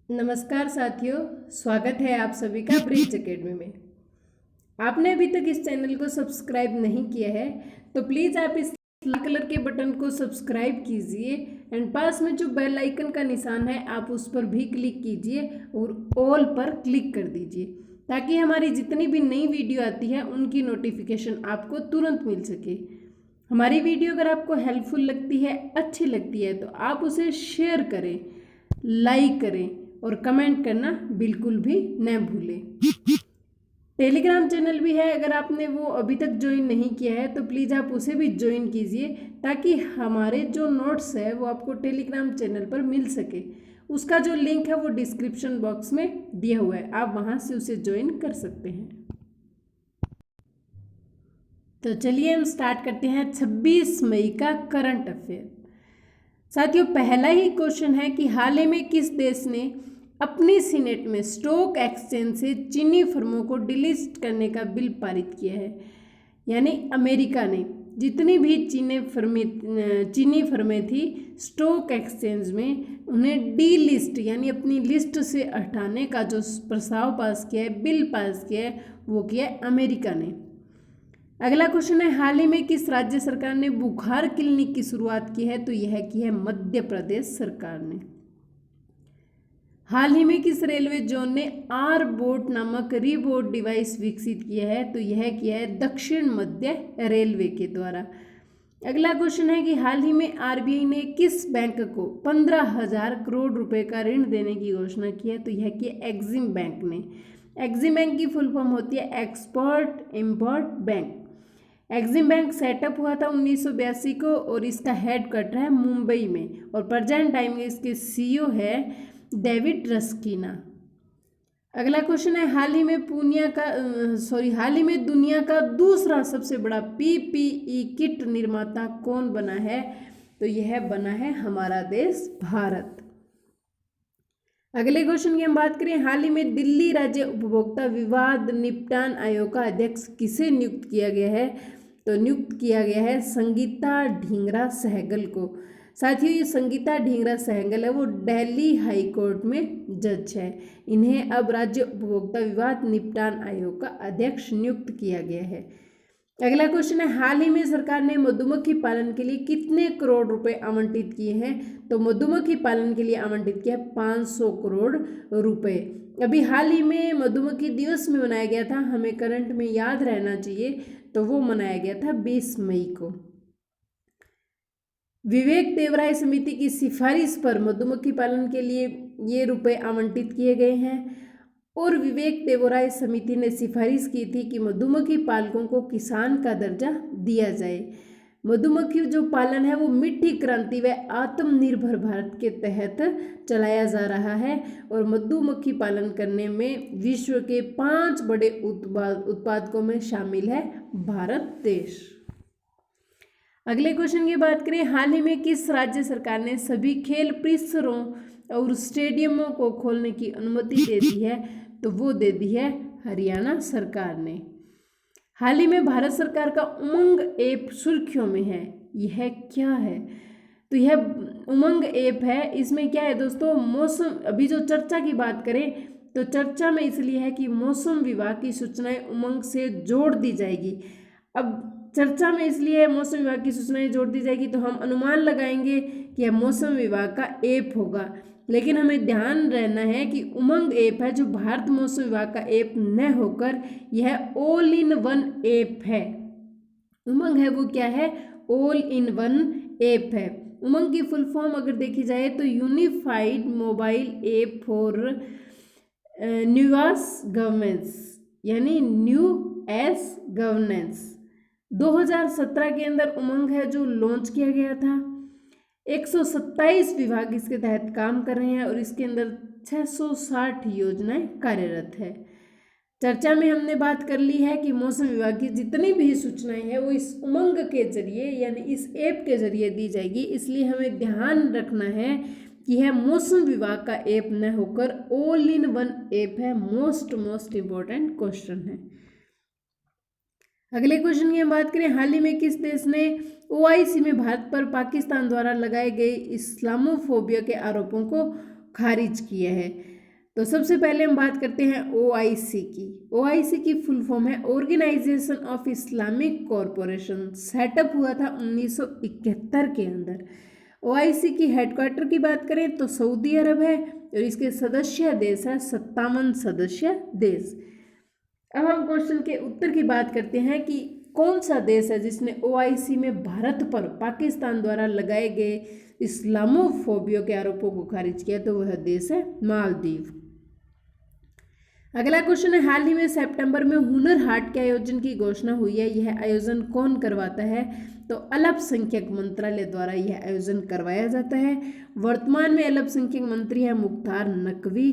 नमस्कार साथियों, स्वागत है आप सभी का ब्रिज एकेडमी में। आपने अभी तक इस चैनल को सब्सक्राइब नहीं किया है तो प्लीज़ आप इस लाल कलर के बटन को सब्सक्राइब कीजिए एंड पास में जो बेल आइकन का निशान है आप उस पर भी क्लिक कीजिए और ऑल पर क्लिक कर दीजिए ताकि हमारी जितनी भी नई वीडियो आती है उनकी नोटिफिकेशन आपको तुरंत मिल सके। हमारी वीडियो अगर आपको हेल्पफुल लगती है, अच्छी लगती है तो आप उसे शेयर करें, लाइक करें और कमेंट करना बिल्कुल भी न भूलें। टेलीग्राम चैनल भी है, अगर आपने वो अभी तक ज्वाइन नहीं किया है तो प्लीज़ आप उसे भी ज्वाइन कीजिए ताकि हमारे जो नोट्स है वो आपको टेलीग्राम चैनल पर मिल सके। उसका जो लिंक है वो डिस्क्रिप्शन बॉक्स में दिया हुआ है, आप वहाँ से उसे ज्वाइन कर सकते हैं। तो चलिए हम स्टार्ट करते हैं 26 मई का करंट अफेयर। साथियों, पहला ही क्वेश्चन है कि हाल ही में किस देश ने अपनी सीनेट में स्टॉक एक्सचेंज से चीनी फर्मों को डिलिस्ट करने का बिल पारित किया है। यानी अमेरिका ने जितनी भी चीनी फर्में थी स्टॉक एक्सचेंज में उन्हें डीलिस्ट यानी अपनी लिस्ट से हटाने का जो प्रस्ताव पास किया है, बिल पास किया है, वो किया है अमेरिका ने। अगला क्वेश्चन है, हाल ही में किस राज्य सरकार ने बुखार क्लिनिक की शुरुआत की है? तो यह की है मध्य प्रदेश सरकार ने। हाल ही में किस रेलवे जोन ने आर बोट नामक रीबोट डिवाइस विकसित किया है? तो यह किया है दक्षिण मध्य रेलवे के द्वारा। अगला क्वेश्चन है कि हाल ही में आरबीआई ने किस बैंक को 15,000 करोड़ रुपए का ऋण देने की घोषणा की है? तो यह की एक्सिम बैंक ने। एक्सिम बैंक की फुल फॉर्म होती है export import bank. Exim bank setup हुआ था 1982 को और इसका हेड क्वार्टर है मुंबई में और प्रेजेंट टाइम में इसके सीईओ है डेविड रस्किना। अगला क्वेश्चन है, हाल ही में दुनिया का दूसरा सबसे बड़ा पीपीई किट निर्माता कौन बना है? तो यह बना है हमारा देश भारत। अगले क्वेश्चन की हम बात करें, हाल ही में दिल्ली राज्य उपभोक्ता विवाद निपटान आयोग का अध्यक्ष किसे नियुक्त किया गया है? तो नियुक्त किया गया है संगीता ढींगरा सहगल को। साथियों, ये संगीता ढींगरा सहगल है वो दिल्ली हाई कोर्ट में जज है। इन्हें अब राज्य उपभोक्ता विवाद निपटान आयोग का अध्यक्ष नियुक्त किया गया है। अगला क्वेश्चन है, हाल ही में सरकार ने मधुमक्खी पालन के लिए कितने करोड़ रुपए आवंटित किए हैं? तो मधुमक्खी पालन के लिए आवंटित किया 500 करोड़ रुपए। अभी हाल ही में मधुमक्खी दिवस में मनाया गया था, हमें करंट में याद रहना चाहिए, तो वो मनाया गया था 20 मई को। विवेक देवराय समिति की सिफारिश पर मधुमक्खी पालन के लिए ये रुपए आवंटित किए गए हैं और विवेक देवराय समिति ने सिफारिश की थी कि मधुमक्खी पालकों को किसान का दर्जा दिया जाए। मधुमक्खी जो पालन है वो मिट्टी क्रांति व आत्मनिर्भर भारत के तहत चलाया जा रहा है और मधुमक्खी पालन करने में विश्व के 5 बड़े उत्पादकों में शामिल है भारत देश। अगले क्वेश्चन की बात करें, हाल ही में किस राज्य सरकार ने सभी खेल परिसरों और स्टेडियमों को खोलने की अनुमति दे दी है? तो वो दे दी है हरियाणा सरकार ने। हाल ही में भारत सरकार का उमंग ऐप सुर्खियों में है, यह क्या है? तो यह उमंग ऐप है। इसमें क्या है दोस्तों, मौसम, अभी जो चर्चा की बात करें तो चर्चा में इसलिए है कि मौसम विभाग की सूचनाएं उमंग से जोड़ दी जाएगी। अब चर्चा में इसलिए मौसम विभाग की सूचनाएं जोड़ दी जाएगी तो हम अनुमान लगाएंगे कि यह मौसम विभाग का ऐप होगा, लेकिन हमें ध्यान रहना है कि उमंग ऐप है जो भारत मौसम विभाग का ऐप न होकर यह ऑल इन वन ऐप है। उमंग है वो क्या है? ऑल इन वन ऐप है। उमंग की फुल फॉर्म अगर देखी जाए तो unified mobile app for news governance, यानी न्यू एस गवर्नेंस 2017 के अंदर उमंग है जो लॉन्च किया गया था। 127 विभाग इसके तहत काम कर रहे हैं और इसके अंदर 660 योजनाएं कार्यरत है। चर्चा में हमने बात कर ली है कि मौसम विभाग की जितनी भी सूचनाएं हैं वो इस उमंग के जरिए यानी इस ऐप के जरिए दी जाएगी, इसलिए हमें ध्यान रखना है कि यह मौसम विभाग का ऐप न होकर ऑल इन वन ऐप है। मोस्ट इम्पोर्टेंट क्वेश्चन है। अगले क्वेश्चन की हम बात करें, हाल ही में किस देश ने ओआईसी में भारत पर पाकिस्तान द्वारा लगाए गए इस्लामोफोबिया के आरोपों को खारिज किया है? तो सबसे पहले हम बात करते हैं ओआईसी की। ओआईसी की फुल फॉर्म है organisation of Islamic corporation. Setup हुआ था 1971 के अंदर। ओआईसी की हेडक्वार्टर की बात करें तो सऊदी अरब है और इसके सदस्य देश है 57 सदस्य देश। अब हम क्वेश्चन के उत्तर की बात करते हैं कि कौन सा देश है जिसने ओआईसी में भारत पर पाकिस्तान द्वारा लगाए गए इस्लामोफोबिया के आरोपों को खारिज किया, तो वह देश है मालदीव। अगला क्वेश्चन है, हाल ही में सितंबर में हुनर हाट के आयोजन की घोषणा हुई है, यह आयोजन कौन करवाता है? तो अल्पसंख्यक मंत्रालय द्वारा यह आयोजन करवाया जाता है। वर्तमान में अल्पसंख्यक मंत्री है मुख्तार नकवी।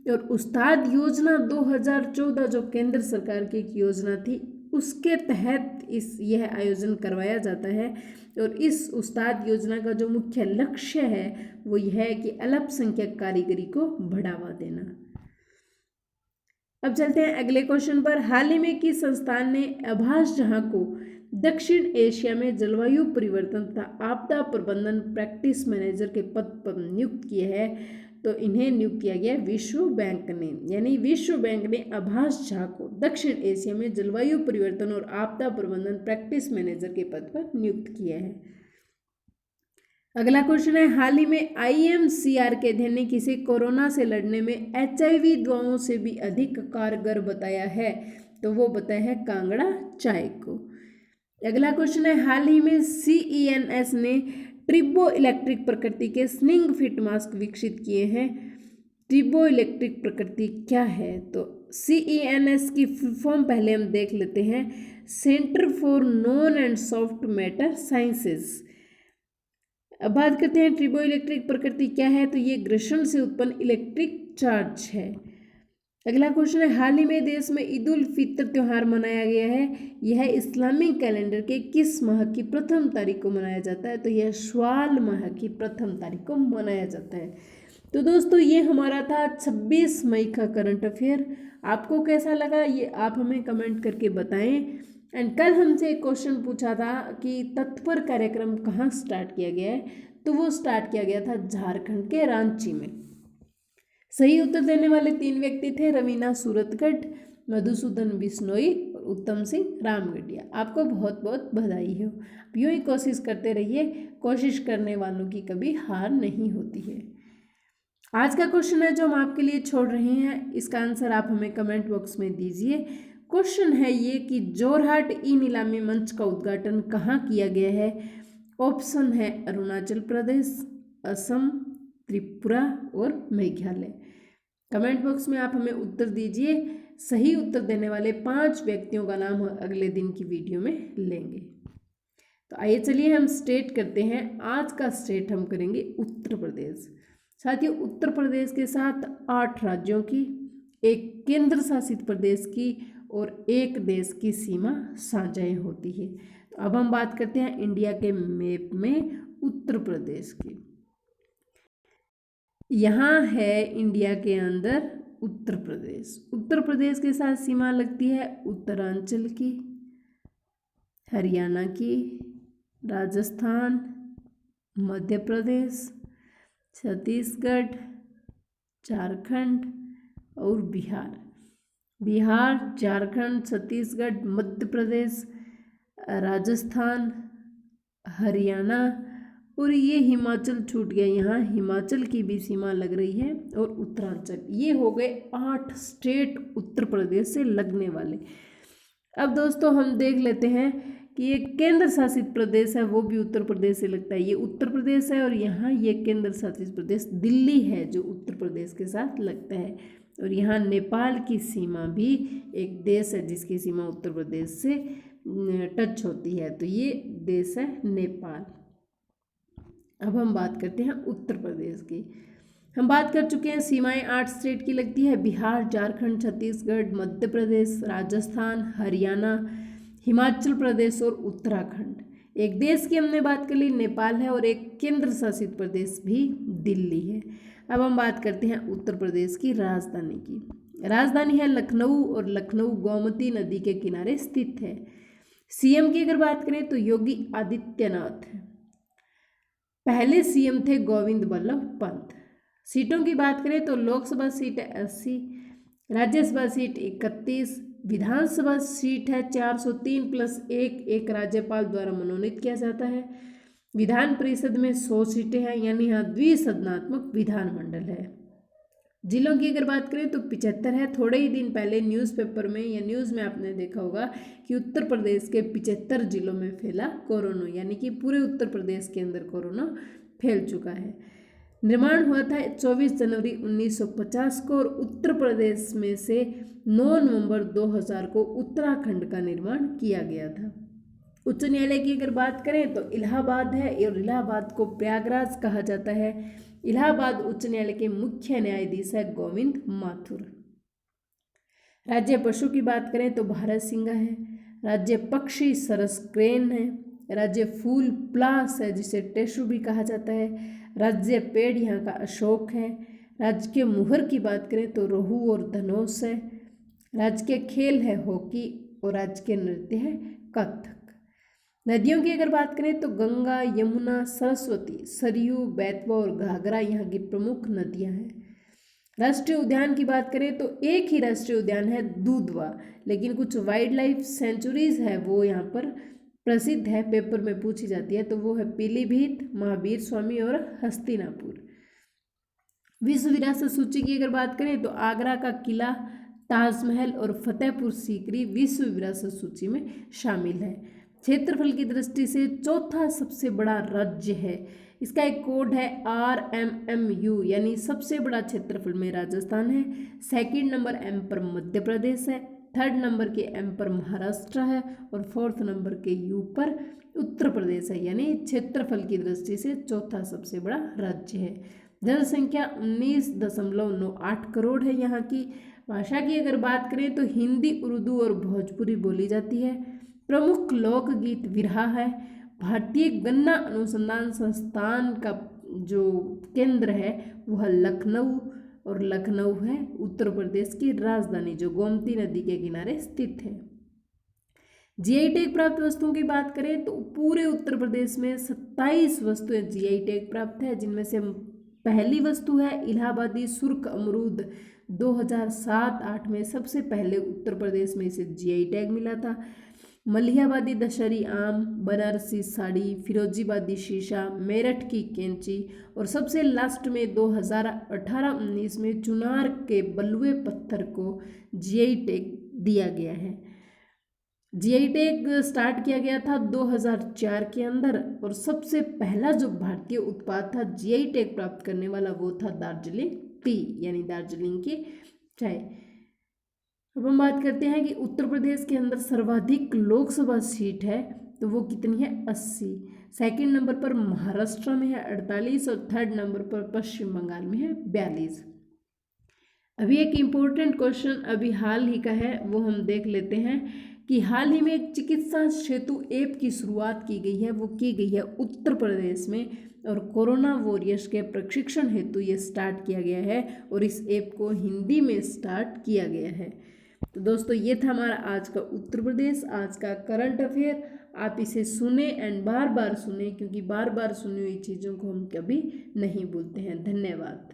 और उस्ताद योजना 2014 जो केंद्र सरकार की एक योजना थी उसके तहत यह आयोजन करवाया जाता है। और इस उस्ताद योजना का जो मुख्य लक्ष्य है वो यह है कि अल्पसंख्यक कारीगरी को बढ़ावा देना। अब चलते हैं अगले क्वेश्चन पर। हाल ही में किस संस्थान ने आभास जहां को दक्षिण एशिया में जलवायु परिवर्तन तथा आपदा प्रबंधन प्रैक्टिस मैनेजर के पद पर नियुक्त किया है? तो इन्हें नियुक्त किया गया विश्व बैंक ने, यानी विश्व बैंक ने आभास झा को दक्षिण एशिया में जलवायु परिवर्तन और आपदा प्रबंधन प्रैक्टिस मैनेजर के पद पर नियुक्त किया है। अगला क्वेश्चन है, हाल ही में IMCR के अध्ययन ने किसे कोरोना से लड़ने में HIV दवाओं से भी अधिक कारगर बताया है? तो वो बताया है कांगड़ा चाय को। अगला क्वेश्चन है, हाल ही में CENS ने ट्रिबो इलेक्ट्रिक प्रकृति के स्निंग फिट मास्क विकसित किए हैं। ट्रिबो इलेक्ट्रिक प्रकृति क्या है? तो CENS की फुल फॉर्म पहले हम देख लेते हैं, centre for non and soft matter sciences. अब बात करते हैं ट्रिबो इलेक्ट्रिक प्रकृति क्या है? तो ये घर्षण से उत्पन्न इलेक्ट्रिक चार्ज है। अगला क्वेश्चन है, हाल ही में देश में ईद उल फितर त्यौहार मनाया गया है, यह इस्लामिक कैलेंडर के किस माह की प्रथम तारीख को मनाया जाता है? तो यह शवाल माह की प्रथम तारीख को मनाया जाता है। तो दोस्तों ये हमारा था 26 मई का करंट अफेयर। आपको कैसा लगा ये आप हमें कमेंट करके बताएं। एंड कल हमसे एक क्वेश्चन पूछा था कि तत्पर कार्यक्रम कहाँ स्टार्ट किया गया है? तो वो स्टार्ट किया गया था झारखंड के रांची में। सही उत्तर देने वाले 3 व्यक्ति थे, रवीना सूरतगढ़, मधुसूदन बिश्नोई और उत्तम सिंह रामगढ़िया। आपको बहुत बहुत बधाई हो। यूँ ही कोशिश करते रहिए, कोशिश करने वालों की कभी हार नहीं होती है। आज का क्वेश्चन है जो हम आपके लिए छोड़ रहे हैं, इसका आंसर आप हमें कमेंट बॉक्स में दीजिए। क्वेश्चन है ये कि जोरहाट ई नीलामी मंच का उद्घाटन कहाँ किया गया है? ऑप्शन है अरुणाचल प्रदेश, असम, त्रिपुरा और मेघालय। कमेंट बॉक्स में आप हमें उत्तर दीजिए। सही उत्तर देने वाले 5 व्यक्तियों का नाम अगले दिन की वीडियो में लेंगे। तो आइए चलिए हम स्टेट करते हैं। आज का स्टेट हम करेंगे उत्तर प्रदेश। साथियों उत्तर प्रदेश के साथ 8 राज्यों की, एक केंद्र शासित प्रदेश की और एक देश की सीमा साझाएं होती है। तो अब हम बात करते हैं इंडिया के मैप में उत्तर प्रदेश की। यहाँ है इंडिया के अंदर उत्तर प्रदेश। उत्तर प्रदेश के साथ सीमा लगती है उत्तरांचल की, हरियाणा की, राजस्थान, मध्य प्रदेश, छत्तीसगढ़, झारखंड और बिहार। बिहार, झारखंड, छत्तीसगढ़, मध्य प्रदेश, राजस्थान, हरियाणा और ये हिमाचल छूट गया, यहाँ हिमाचल की भी सीमा लग रही है और उत्तरांचल। ये हो गए 8 स्टेट उत्तर प्रदेश से लगने वाले। अब दोस्तों हम देख लेते हैं कि ये केंद्र शासित प्रदेश है वो भी उत्तर प्रदेश से लगता है। ये उत्तर प्रदेश है और यहाँ ये केंद्र शासित प्रदेश दिल्ली है जो उत्तर प्रदेश के साथ लगता है। और यहाँ नेपाल की सीमा भी एक देश है जिसकी सीमा उत्तर प्रदेश से टच होती है, तो ये देश है नेपाल। अब हम बात करते हैं उत्तर प्रदेश की। हम बात कर चुके हैं सीमाएं 8 स्टेट की लगती है, बिहार, झारखंड, छत्तीसगढ़, मध्य प्रदेश, राजस्थान, हरियाणा, हिमाचल प्रदेश और उत्तराखंड। एक देश की हमने बात कर ली नेपाल है और एक केंद्र शासित प्रदेश भी दिल्ली है। अब हम बात करते हैं उत्तर प्रदेश की राजधानी की। राजधानी है लखनऊ और लखनऊ गोमती नदी के किनारे स्थित है। सीएम की अगर बात करें तो योगी आदित्यनाथ है। पहले सीएम थे गोविंद बल्लभ पंत। सीटों की बात करें तो लोकसभा सीट है 80, राज्यसभा सीट 31, विधानसभा सीट है 403 प्लस एक राज्यपाल द्वारा मनोनीत किया जाता है। विधान परिषद में 100 सीटें हैं, यानी यहाँ द्विसदनात्मक विधानमंडल है। जिलों की अगर बात करें तो 75 है। थोड़े ही दिन पहले न्यूज़पेपर में या न्यूज़ में आपने देखा होगा कि उत्तर प्रदेश के 75 जिलों में फैला कोरोना, यानी कि पूरे उत्तर प्रदेश के अंदर कोरोना फैल चुका है। निर्माण हुआ था 24 जनवरी 1950 को और उत्तर प्रदेश में से 9 नवंबर 2000 को उत्तराखंड का निर्माण किया गया था। उच्च न्यायालय की अगर बात करें तो इलाहाबाद है और इलाहाबाद को प्रयागराज कहा जाता है। इलाहाबाद उच्च न्यायालय के मुख्य न्यायाधीश है गोविंद माथुर। राज्य पशु की बात करें तो भारत सिंगा है। राज्य पक्षी सरस क्रेन है। राज्य फूल प्लास है, जिसे टेशु भी कहा जाता है। राज्य पेड़ यहाँ का अशोक है। राज्य के मुहर की बात करें तो रोहू और धनुष है। राज्य के खेल है हॉकी और राज्य के नृत्य है कथक। नदियों की अगर बात करें तो गंगा, यमुना, सरस्वती, सरयू, बेतवा और घाघरा यहाँ की प्रमुख नदियाँ हैं। राष्ट्रीय उद्यान की बात करें तो एक ही राष्ट्रीय उद्यान है दूधवा, लेकिन कुछ वाइल्ड लाइफ सेंचुरीज है वो यहाँ पर प्रसिद्ध है, पेपर में पूछी जाती है, तो वो है पीलीभीत, महावीर स्वामी और हस्तिनापुर। विश्व विरासत सूची की अगर बात करें तो आगरा का किला, ताजमहल और फतेहपुर सीकरी विश्व विरासत सूची में शामिल है। क्षेत्रफल की दृष्टि से चौथा सबसे बड़ा राज्य है। इसका एक कोड है RMMU, यानी सबसे बड़ा क्षेत्रफल में राजस्थान है। सेकंड नंबर एम पर मध्य प्रदेश है, थर्ड नंबर के एम पर महाराष्ट्र है और फोर्थ नंबर के यू पर उत्तर प्रदेश है, यानी क्षेत्रफल की दृष्टि से चौथा सबसे बड़ा राज्य है। जनसंख्या 19.98 करोड़ है यहाँ की। भाषा की अगर बात करें तो हिंदी, उर्दू और भोजपुरी बोली जाती है। प्रमुख लोकगीत विरहा है। भारतीय गन्ना अनुसंधान संस्थान का जो केंद्र है वह लखनऊ, और लखनऊ है उत्तर प्रदेश की राजधानी जो गोमती नदी के किनारे स्थित है। जीआई टैग प्राप्त वस्तुओं की बात करें तो पूरे उत्तर प्रदेश में 27 वस्तुएं जीआई टैग प्राप्त है, जिनमें से पहली वस्तु है इलाहाबादी सुर्ख अमरूद। 2007-8 में सबसे पहले उत्तर प्रदेश में इसे जीआई टैग मिला था। मलिहाबादी दशहरी आम, बनारसी साड़ी, फिरोजीबादी शीशा, मेरठ की कैंची और सबसे लास्ट में 2018-19 में चुनार के बलुए पत्थर को जीआई टैग दिया गया है। जीआई टैग स्टार्ट किया गया था 2004 के अंदर और सबसे पहला जो भारतीय उत्पाद था जीआई टैग प्राप्त करने वाला वो था दार्जिलिंग टी, यानी दार्जिलिंग की चाय। अब हम बात करते हैं कि उत्तर प्रदेश के अंदर सर्वाधिक लोकसभा सीट है तो वो कितनी है 80। सेकंड नंबर पर महाराष्ट्र में है 48 और थर्ड नंबर पर पश्चिम बंगाल में है 42। अभी एक इम्पोर्टेंट क्वेश्चन अभी हाल ही का है वो हम देख लेते हैं कि हाल ही में एक चिकित्सा सेतु ऐप की शुरुआत की गई है, वो की गई है उत्तर प्रदेश में और कोरोना वॉरियर्स के प्रशिक्षण हेतु ये स्टार्ट किया गया है और इस ऐप को हिंदी में स्टार्ट किया गया है। तो दोस्तों ये था हमारा आज का उत्तर प्रदेश, आज का करंट अफेयर। आप इसे सुने एंड बार बार सुने, क्योंकि बार बार सुनी हुई चीज़ों को हम कभी नहीं भूलते हैं। धन्यवाद।